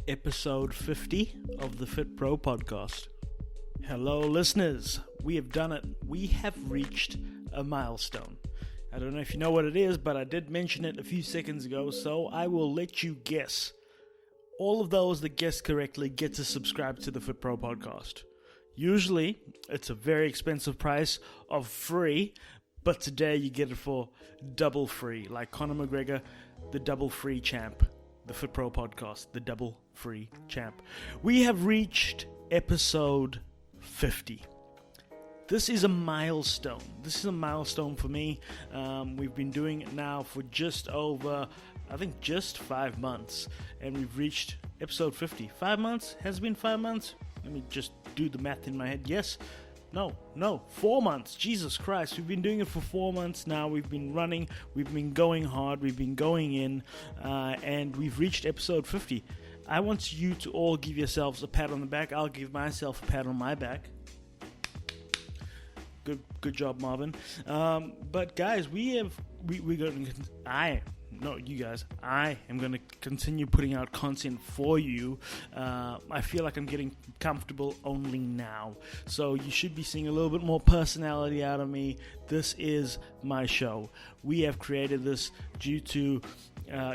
episode 50 of the Fit Pro podcast. Hello listeners, we have done it. We have reached a milestone. I don't know if you know what it is, but I did mention it a few seconds ago, so I will let you guess. All of those that guess correctly get to subscribe to the Fit Pro podcast. Usually, it's a very expensive price of free, but today you get it for double free, like Conor McGregor, the double free champ. The Fit Pro podcast, the double free champ. We have reached episode 50. This is a milestone. This is a milestone for me. We've been doing it now for just 5 months. And we've reached episode 50. 5 months? Has it been 5 months? Let me just do the math in my head. Yes. No, 4 months. Jesus Christ. We've been doing it for 4 months now. We've been running. We've been going hard. We've been going in. And we've reached episode 50. I want you to all give yourselves a pat on the back. I'll give myself a pat on my back. Good job, Marvin. But guys, I am going to continue putting out content for you. I feel like I'm getting comfortable only now. So you should be seeing a little bit more personality out of me. This is my show. We have created this due to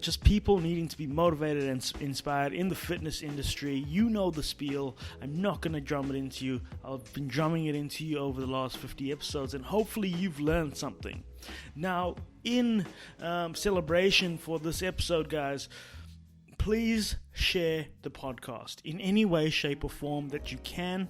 just people needing to be motivated and inspired in the fitness industry. You know the spiel. I'm not going to drum it into you. I've been drumming it into you over the last 50 episodes, and hopefully you've learned something. Now, in celebration for this episode, guys, please share the podcast in any way, shape, or form that you can.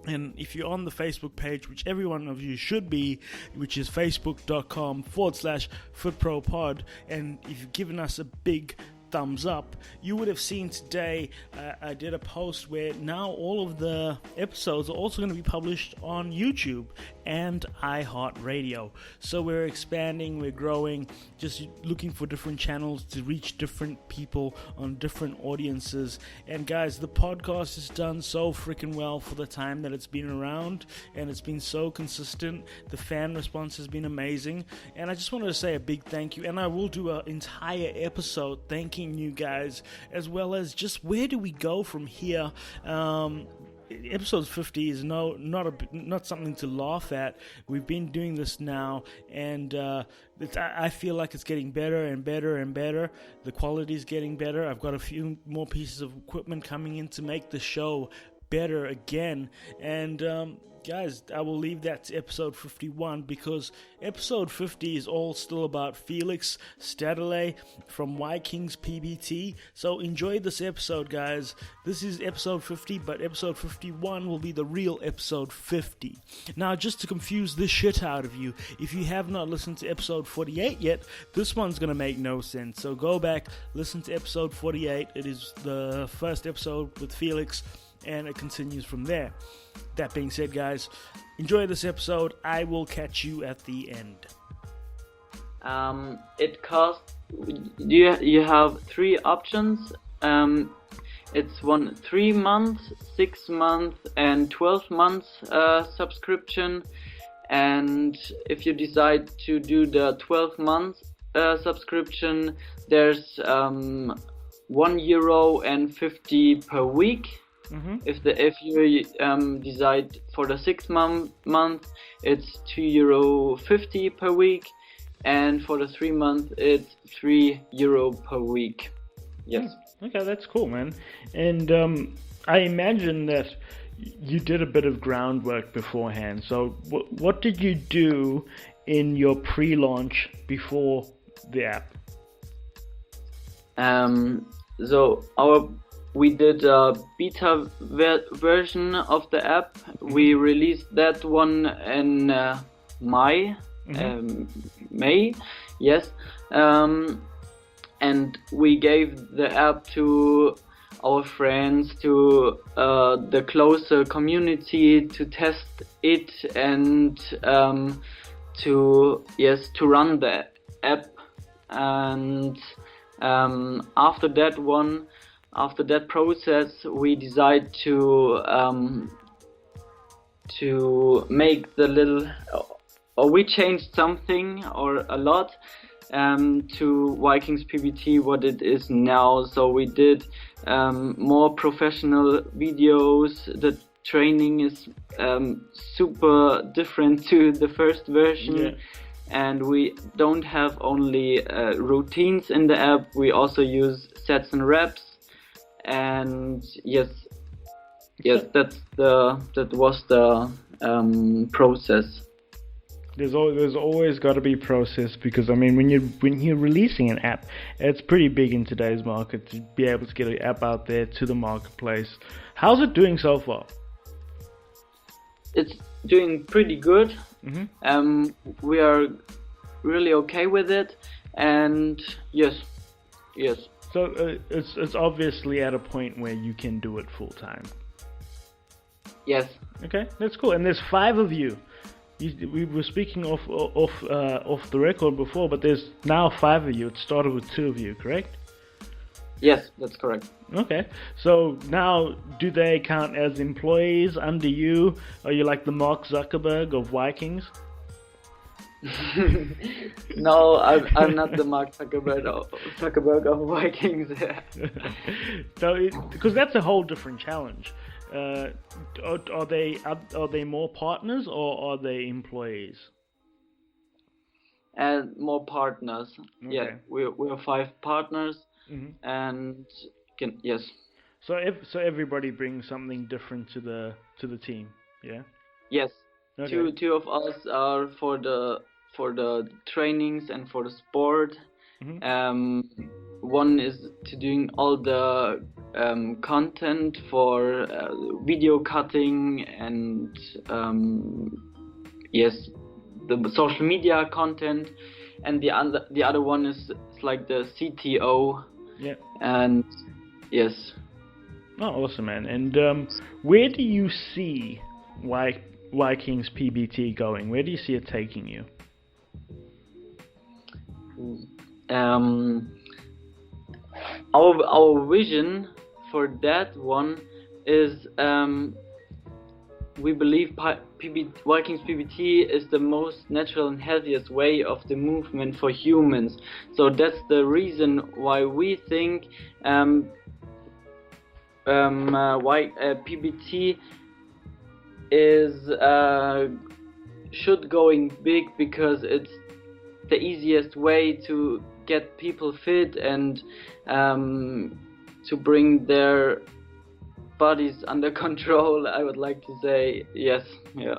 And if you're on the Facebook page, which every one of you should be, which is facebook.com/FitProPod, and if you've given us a big thumbs up, you would have seen today I did a post where now all of the episodes are also going to be published on YouTube and iHeartRadio. So we're expanding, we're growing, just looking for different channels to reach different people on different audiences. And guys, the podcast has done so freaking well for the time that it's been around, and it's been so consistent. The fan response has been amazing, and I just wanted to say a big thank you, and I will do an entire episode thanking you guys, as well as just where do we go from here. Episode 50 is not something to laugh at. We've been doing this now, and I feel like it's getting better and better and better. The quality is getting better. I've got a few more pieces of equipment coming in to make the show better again, and guys, I will leave that to episode 51, because episode 50 is all still about Felix Stadele from Ykings PBT. So enjoy this episode, guys. This is episode 50, but episode 51 will be the real episode 50. Now, just to confuse the shit out of you, if you have not listened to episode 48 yet, this one's going to make no sense. So go back, listen to episode 48. It is the first episode with Felix, and it continues from there. That being said, guys, enjoy this episode. I will catch you at the end. It costs. You have 3 options. It's 3 months, 6 months, and 12 months subscription. And if you decide to do the 12 months subscription, there's €1.50 per week. Mm-hmm. If you decide for the 6 month, it's €2.50 per week, and for the 3 month, it's €3 per week. Yes. Okay, that's cool, man. And I imagine that you did a bit of groundwork beforehand. So what did you do in your pre-launch before the app? We did a beta version of the app. We released that one in May, yes. And we gave the app to our friends, to the closer community, to test it and to run the app. And after that process, we decide to make we changed something or a lot. to Ykings PBT what it is now. So we did more professional videos. The training is super different to the first version, and we don't have only routines in the app. We also use sets and reps, and yes, that was the process. There's always got to be process, because I mean, when you're releasing an app, it's pretty big in today's market to be able to get an app out there to the marketplace. How's it doing so far? It's doing pretty good. Mm-hmm. We are really okay with it, and yes. So it's obviously at a point where you can do it full time. Yes. Okay, that's cool. And there's 5 of you. We were speaking off the record before, but there's now 5 of you. It started with 2 of you, correct? Yes, that's correct. Okay, so now do they count as employees under you? Are you like the Mark Zuckerberg of Ykings? No, I'm not the Mark Zuckerberg of Ykings. So, because that's a whole different challenge. Are they more partners, or are they employees? And more partners. Okay. Yeah, we're 5 partners, Mm-hmm. and yes. So everybody brings something different to the team. Yeah. Yes. Okay. Two of us are for the trainings and for the sport. Mm-hmm. One is to doing all the content for video cutting and yes, the social media content, and the other one is like the CTO. Yeah. And yes. Oh, awesome, man. And where do you see Ykings PBT going? Where do you see it taking you? Our vision for that one is we believe Ykings PBT is the most natural and healthiest way of the movement for humans. So that's the reason why we think PBT is should going big, because it's the easiest way to get people fit and to bring their bodies under control. I would like to say yes. Yeah.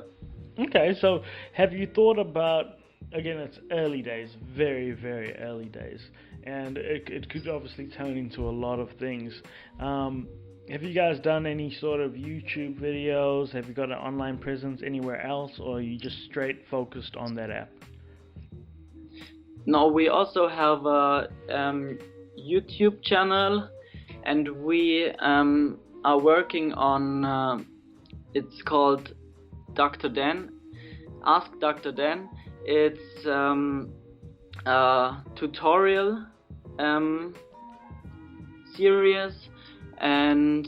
Okay, so have you thought about, again, it's early days, very, very early days, and it could obviously turn into a lot of things. Have you guys done any sort of YouTube videos? Have you got an online presence anywhere else, or are you just straight focused on that app? No, we also have a YouTube channel, and we are working on it's called Dr. Dan. Ask Dr. Dan. It's a tutorial series, and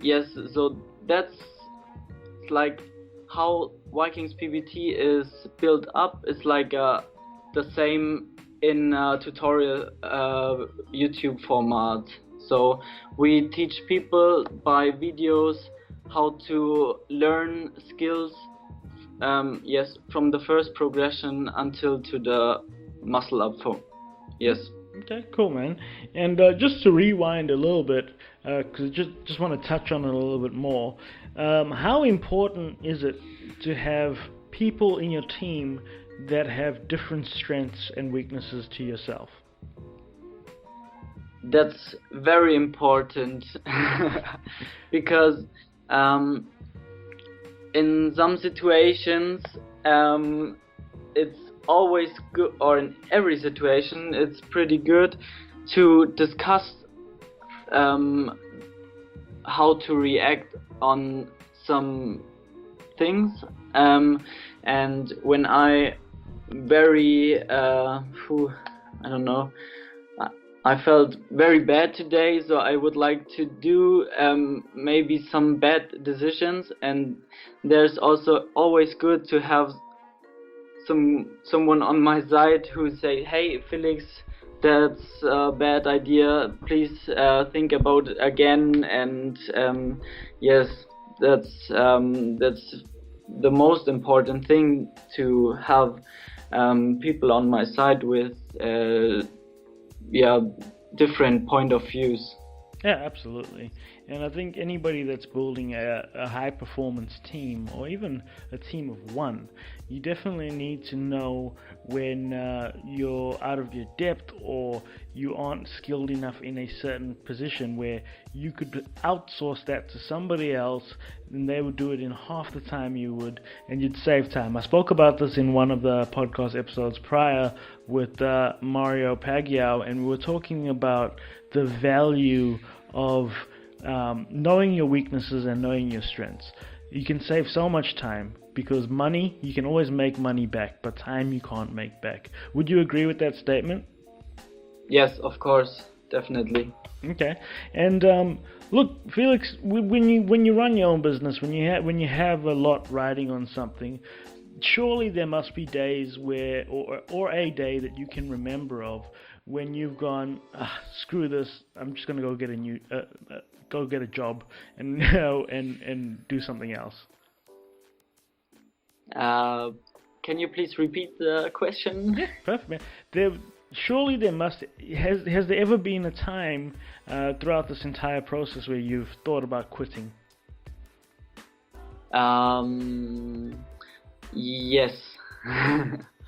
yes, so that's like how Ykings PBT is built up. It's like the same in tutorial YouTube format. So we teach people by videos how to learn skills, yes, from the first progression until to the muscle up form. Yes. Okay, cool, man. And just to rewind a little bit, because I just want to touch on it a little bit more. How important is it to have people in your team that have different strengths and weaknesses to yourself? That's very important because in some situations it's always good, or in every situation it's pretty good to discuss how to react on some things, and when I I felt very bad today, so I would like to do maybe some bad decisions, and there's also always good to have someone on my side who say, "Hey, Felix, that's a bad idea. Please think about it again." And yes, that's the most important thing, to have people on my side with different point of views. Yeah, absolutely. And I think anybody that's building a high performance team, or even a team of one, you definitely need to know when you're out of your depth, or you aren't skilled enough in a certain position where you could outsource that to somebody else, and they would do it in half the time you would, and you'd save time. I spoke about this in one of the podcast episodes prior with Mario Pagiao, and we were talking about the value of knowing your weaknesses and knowing your strengths. You can save so much time, because money, you can always make money back, but time you can't make back. Would you agree with that statement? Yes, of course, definitely. Okay. And look, Felix, when you run your own business, when you have a lot riding on something, surely there must be days where, or a day that you can remember of, when you've gone, screw this, I'm just gonna go get a job and and do something else. Can you please repeat the question? Yeah, perfect, man. Surely there must has there ever been a time throughout this entire process where you've thought about quitting? Yes.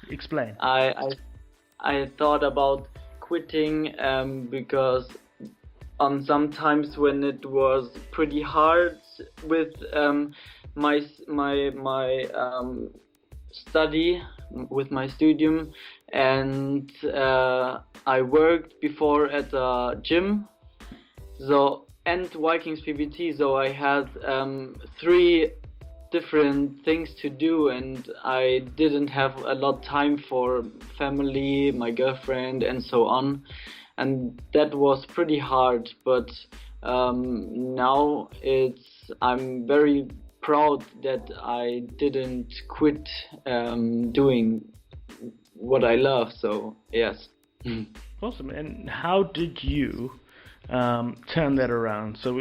Explain. I thought about quitting because sometimes when it was pretty hard with my study, with my studium, and I worked before at a gym, and Ykings PBT, so I had 3 different things to do, and I didn't have a lot of time for family, my girlfriend, and so on, and that was pretty hard. But now I'm very proud that I didn't quit doing what I love. So yes. Awesome. And how did you turn that around? So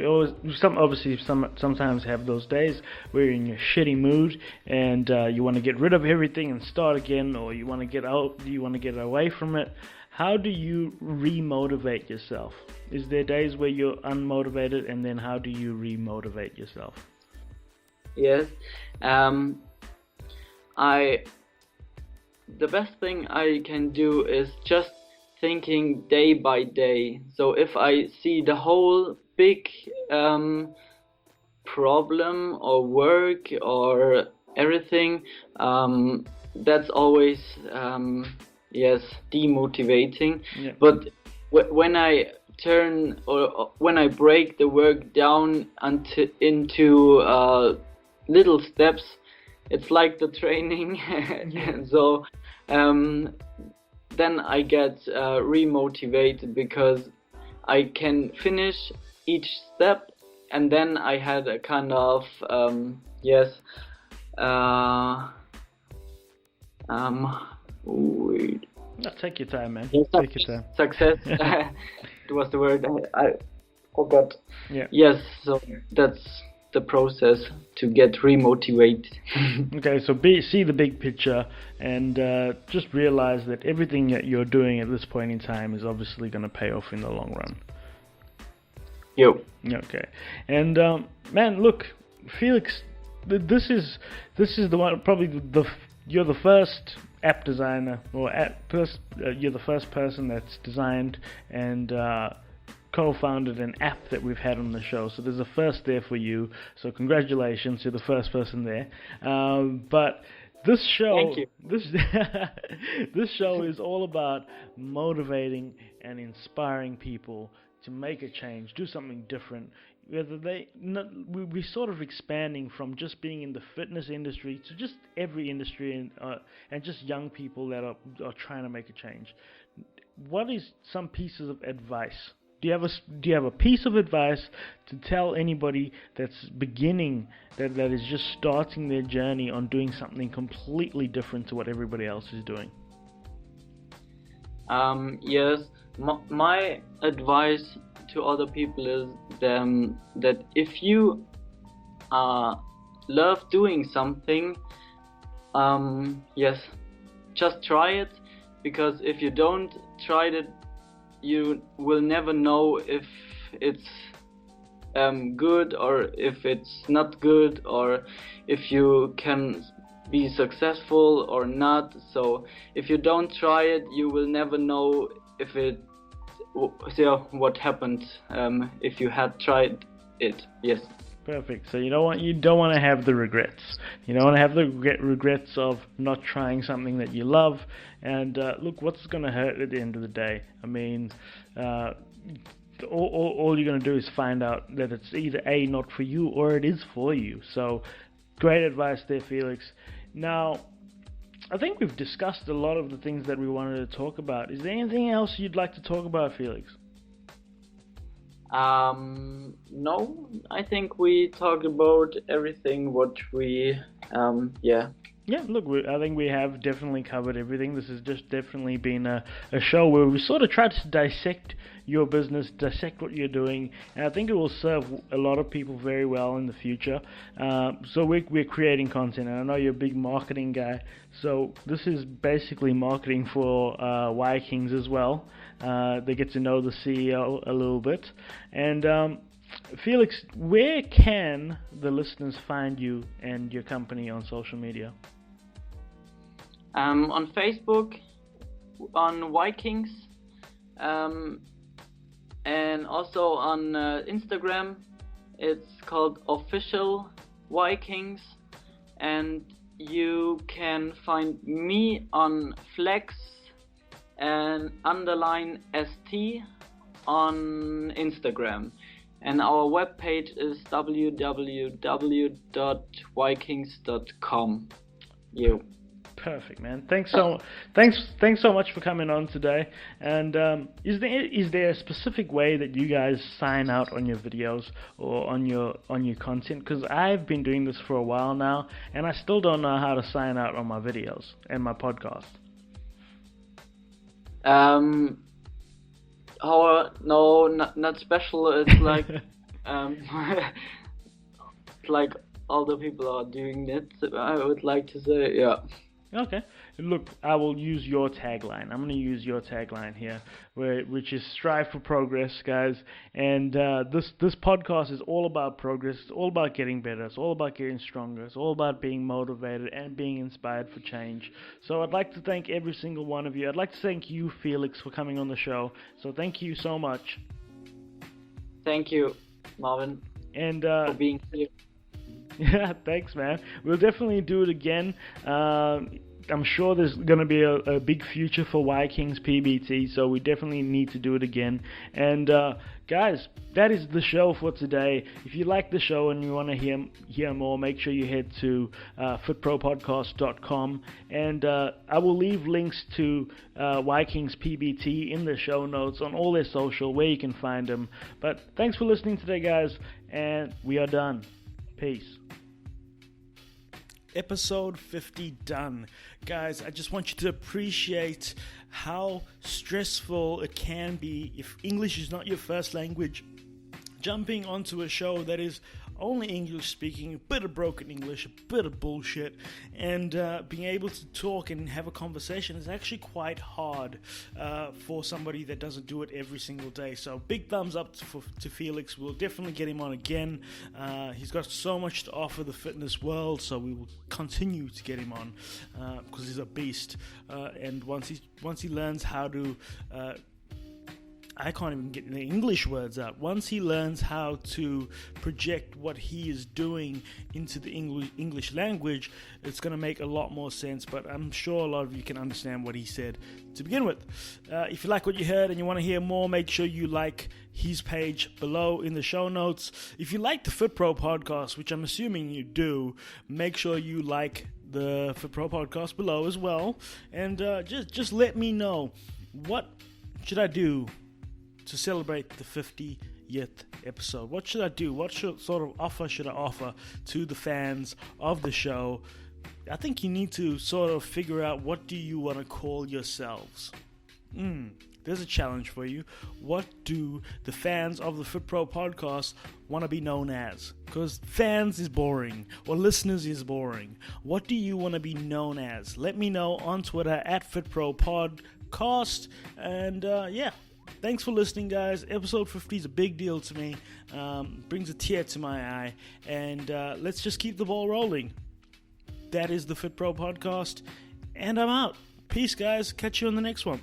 sometimes have those days where you're in a shitty mood and you want to get rid of everything and start again, or you want to get away from it. How do you remotivate yourself? Is there days where you're unmotivated, and then how do you remotivate yourself? Yes, the best thing I can do is just thinking day by day. So if I see the whole big problem or work or everything, that's always demotivating. Yeah. But when I turn, or when I break the work down into little steps, it's like the training. Yeah. So then I get remotivated, because I can finish each step, and then I had a kind of take your time, man. Take your time. Success. It was the word I forgot. Yeah. Yes. So that's the process to get remotivated. Okay, so see the big picture, and just realize that everything that you're doing at this point in time is obviously going to pay off in the long run. Yo. Okay, and man, look, Felix, this is the one. Probably you're the first app designer, or you're the first person that's designed and co-founded an app that we've had on the show. So there's a first there for you. So congratulations, you're the first person there. But this show, this show is all about motivating and inspiring people to make a change, do something different. We're sort of expanding from just being in the fitness industry to just every industry, and just young people that are trying to make a change. What is some pieces of advice do you have a piece of advice to tell anybody that's beginning, that is just starting their journey on doing something completely different to what everybody else is doing? Yes, my advice to other people is that if you love doing something, yes, just try it, because if you don't try it, you will never know if it's good or if it's not good, or if you can be successful or not. So if you don't try it, you will never know if what happened if you had tried it. Yes. Perfect. So you don't want to have the regrets. You don't want to have the regrets of not trying something that you love. And look, what's going to hurt at the end of the day? I mean, all you're going to do is find out that it's either A, not for you, or it is for you. So great advice there, Felix. Now, I think we've discussed a lot of the things that we wanted to talk about. Is there anything else you'd like to talk about, Felix? No, I think we talked about everything what we, yeah. Yeah, look, I think we have definitely covered everything. This has just definitely been a show where we sort of tried to dissect your business, dissect what you're doing, and I think it will serve a lot of people very well in the future. So we're creating content, and I know you're a big marketing guy, so this is basically marketing for Ykings as well. They get to know the CEO a little bit. And Felix, where can the listeners find you and your company on social media? On Facebook, on Ykings, and also on Instagram. It's called Official Ykings, and you can find me on Flex and _ST on Instagram. And our webpage is www.ykings.com. Perfect, man. Thanks so much for coming on today. And is there a specific way that you guys sign out on your videos or on your content? Because I've been doing this for a while now, and I still don't know how to sign out on my videos and my podcast. No, not special. It's like it's like all the people are doing it. I would like to say, yeah. Okay. Look, I will use your tagline. I'm going to use your tagline here, which is strive for progress, guys. And this podcast is all about progress. It's all about getting better. It's all about getting stronger. It's all about being motivated and being inspired for change. So I'd like to thank every single one of you. I'd like to thank you, Felix, for coming on the show. So thank you so much. Thank you, Marvin, and for being here. Yeah, thanks, man. We'll definitely do it again. I'm sure there's going to be a big future for Ykings PBT, so we definitely need to do it again. And guys, that is the show for today. If you like the show and you want to hear more, make sure you head to fitpropodcast.com, and I will leave links to Ykings PBT in the show notes on all their social, where you can find them. But thanks for listening today, guys, and we are done. Peace. Episode 50 done. Guys, I just want you to appreciate how stressful it can be if English is not your first language. Jumping onto a show that is only English speaking, a bit of broken English, a bit of bullshit, and being able to talk and have a conversation is actually quite hard for somebody that doesn't do it every single day. So big thumbs up to Felix. We'll definitely get him on again. He's got so much to offer the fitness world, so we will continue to get him on because he's a beast. And once he learns how to I can't even get the English words out. Once he learns how to project what he is doing into the English language, it's going to make a lot more sense, but I'm sure a lot of you can understand what he said to begin with. If you like what you heard and you want to hear more, make sure you like his page below in the show notes. If you like the FitPro podcast, which I'm assuming you do, make sure you like the FitPro podcast below as well. And just let me know, what should I do to celebrate the 50th episode? What should I do? What sort of offer should I offer to the fans of the show? I think you need to sort of figure out, what do you want to call yourselves? There's a challenge for you. What do the fans of the FitPro podcast want to be known as? Because fans is boring, or listeners is boring. What do you want to be known as? Let me know on Twitter at FitPro Podcast. And thanks for listening, guys. Episode 50 is a big deal to me. Brings a tear to my eye. And let's just keep the ball rolling. That is the FitPro Podcast. And I'm out. Peace, guys. Catch you on the next one.